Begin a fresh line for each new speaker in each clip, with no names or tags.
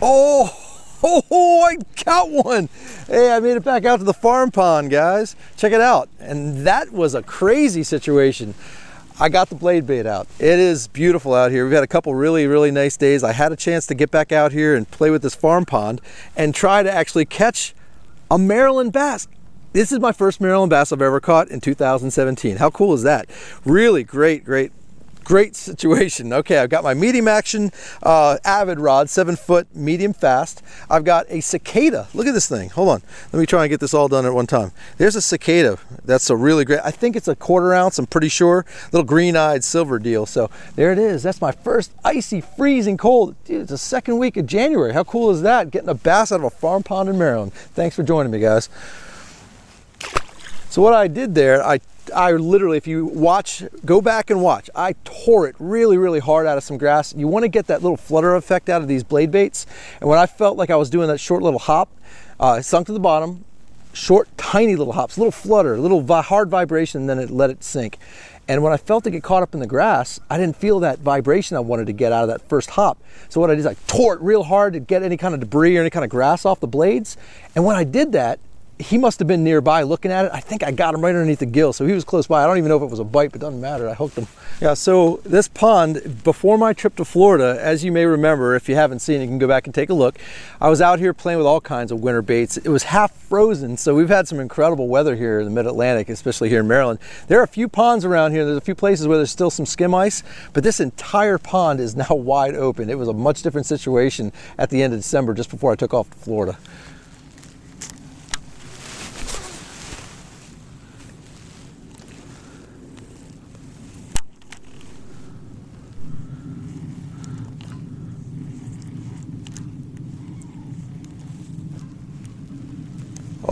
Oh, I got one. Hey, I made it back out to the farm pond, guys. Check it out. And that was a crazy situation. I got the blade bait out. It is beautiful out here. We've had a couple really nice days. I had a chance to get back out here and play with this farm pond and try to actually catch a Maryland bass. This is my first Maryland bass I've ever caught in 2017. How cool is that? Really great situation. Okay, I've got my medium action Avid rod, 7-foot medium fast. I've got a Cicada. Look at this thing. Hold on. Let me try and get this all done at one time. There's a Cicada. That's a really great, I think it's a 1/4 ounce, I'm pretty sure. Little green-eyed silver deal. So there it is. That's my first icy, freezing cold. Dude, it's the second week of January. How cool is that? Getting a bass out of a farm pond in Maryland. Thanks for joining me, guys. So what I did there, I literally, if you watch, go back and watch, I tore it really hard out of some grass. You want to get that little flutter effect out of these blade baits. And when I felt like I was doing that short little hop, it sunk to the bottom, short, tiny little hops, little flutter, little hard vibration, and then it let it sink. And when I felt it get caught up in the grass, I didn't feel that vibration I wanted to get out of that first hop. So what I did is I tore it real hard to get any kind of debris or any kind of grass off the blades. And when I did that, he must have been nearby looking at it. I think I got him right underneath the gill, so he was close by. I don't even know if it was a bite, but it doesn't matter. I hooked him. Yeah, so this pond, before my trip to Florida, as you may remember, if you haven't seen it, you can go back and take a look. I was out here playing with all kinds of winter baits. It was half frozen, so we've had some incredible weather here in the mid-Atlantic, especially here in Maryland. There are a few ponds around here. There's a few places where there's still some skim ice, but this entire pond is now wide open. It was a much different situation at the end of December, just before I took off to Florida.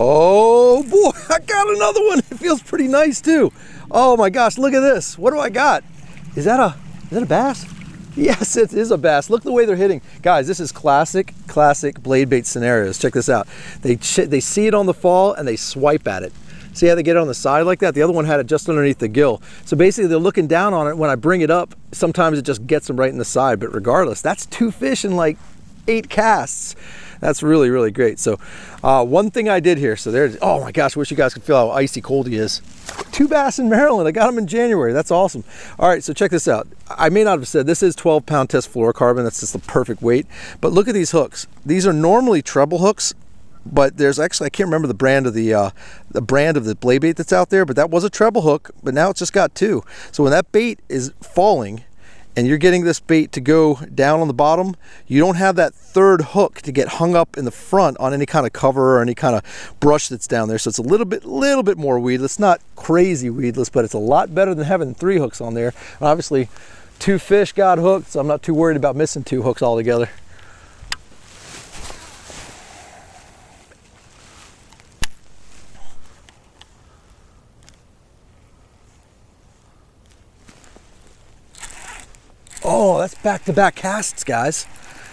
Oh boy, I got another one. It feels pretty nice too. Oh my gosh, look at this. What do I got? Is that a bass? Yes, it is a bass. Look the way they're hitting. Guys, this is classic blade bait scenarios. Check this out. They see it on the fall and they swipe at it. See how they get it on the side like that? The other one had it just underneath the gill. So basically they're looking down on it. When I bring it up, sometimes it just gets them right in the side. But regardless, that's 2 fish in like 8 casts. That's really great. So one thing I did here, so there's, oh my gosh, wish you guys could feel how icy cold he is. 2 bass in Maryland. I got them in January. That's awesome. All right, so check this out. I may not have said this is 12-pound test fluorocarbon. That's just the perfect weight. But look at these hooks. These are normally treble hooks, but there's actually, I can't remember the brand of the blade bait that's out there, but that was a treble hook, but now it's just got 2. So when that bait is falling, and you're getting this bait to go down on the bottom, you don't have that 3rd hook to get hung up in the front on any kind of cover or any kind of brush that's down there. So it's a little bit more weedless, not crazy weedless, but it's a lot better than having 3 hooks on there. And obviously 2 fish got hooked, so I'm not too worried about missing 2 hooks altogether. Oh, that's back-to-back casts, guys.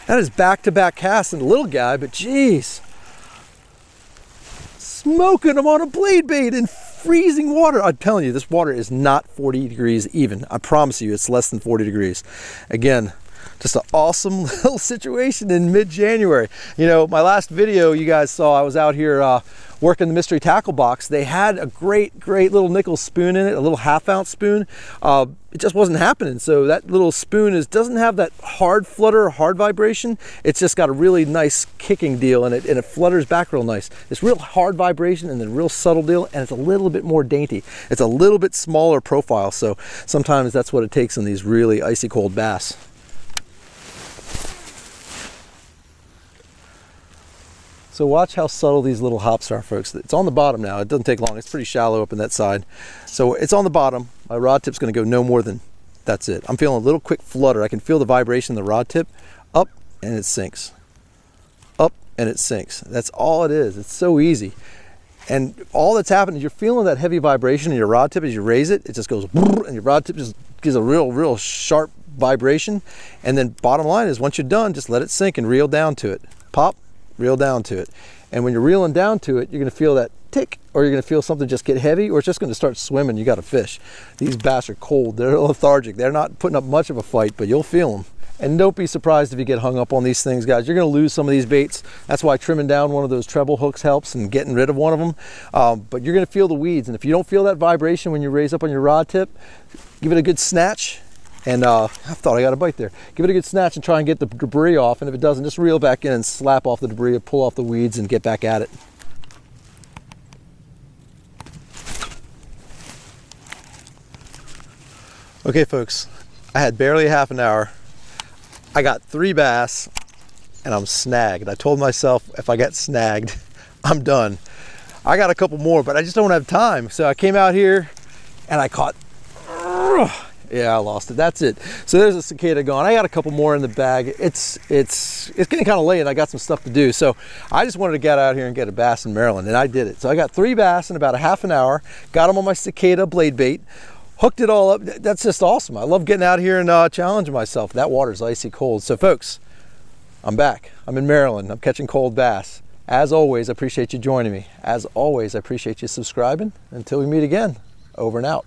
That is back-to-back casts and a little guy, but geez. Smoking him on a blade bait in freezing water. I'm telling you, this water is not 40 degrees even. I promise you, it's less than 40 degrees. Again, just an awesome little situation in mid-January. You know, my last video you guys saw, I was out here working the mystery tackle box. They had a great little nickel spoon in it, a little 1/2-ounce spoon. It just wasn't happening. So that little spoon doesn't have that hard flutter or hard vibration. It's just got a really nice kicking deal in it, and it flutters back real nice. It's real hard vibration and then real subtle deal, and it's a little bit more dainty. It's a little bit smaller profile, so sometimes that's what it takes in these really icy cold bass. So watch how subtle these little hops are, folks. It's on the bottom now. It doesn't take long. It's pretty shallow up in that side. So it's on the bottom. My rod tip's going to go no more than, that's it. I'm feeling a little quick flutter. I can feel the vibration in the rod tip. Up and it sinks. Up and it sinks. That's all it is. It's so easy. And all that's happening is you're feeling that heavy vibration in your rod tip as you raise it. It just goes, and your rod tip just gives a real sharp vibration. And then bottom line is once you're done, just let it sink and reel down to it. Pop. Reel down to it. And when you're reeling down to it, you're going to feel that tick, or you're going to feel something just get heavy, or it's just going to start swimming. You got a fish. These bass are cold. They're lethargic. They're not putting up much of a fight, but you'll feel them. And don't be surprised if you get hung up on these things, guys. You're gonna lose some of these baits. That's why trimming down one of those treble hooks helps and getting rid of one of them. But you're gonna feel the weeds. And if you don't feel that vibration when you raise up on your rod tip, give it a good snatch. And I thought I got a bite there. Give it a good snatch and try and get the debris off. And if it doesn't, just reel back in and slap off the debris, pull off the weeds and get back at it. Okay, folks, I had barely a half an hour. I got 3 bass and I'm snagged. I told myself if I get snagged, I'm done. I got a couple more, but I just don't have time. So I came out here and I caught, yeah, I lost it. That's it. So there's a cicada gone. I got a couple more in the bag. It's getting kind of late and I got some stuff to do. So I just wanted to get out here and get a bass in Maryland, and I did it. So I got 3 bass in about a half an hour, got them on my Cicada blade bait, hooked it all up. That's just awesome. I love getting out here and challenging myself. That water's icy cold. So folks, I'm back. I'm in Maryland. I'm catching cold bass. As always, I appreciate you joining me. As always, I appreciate you subscribing. Until we meet again, over and out.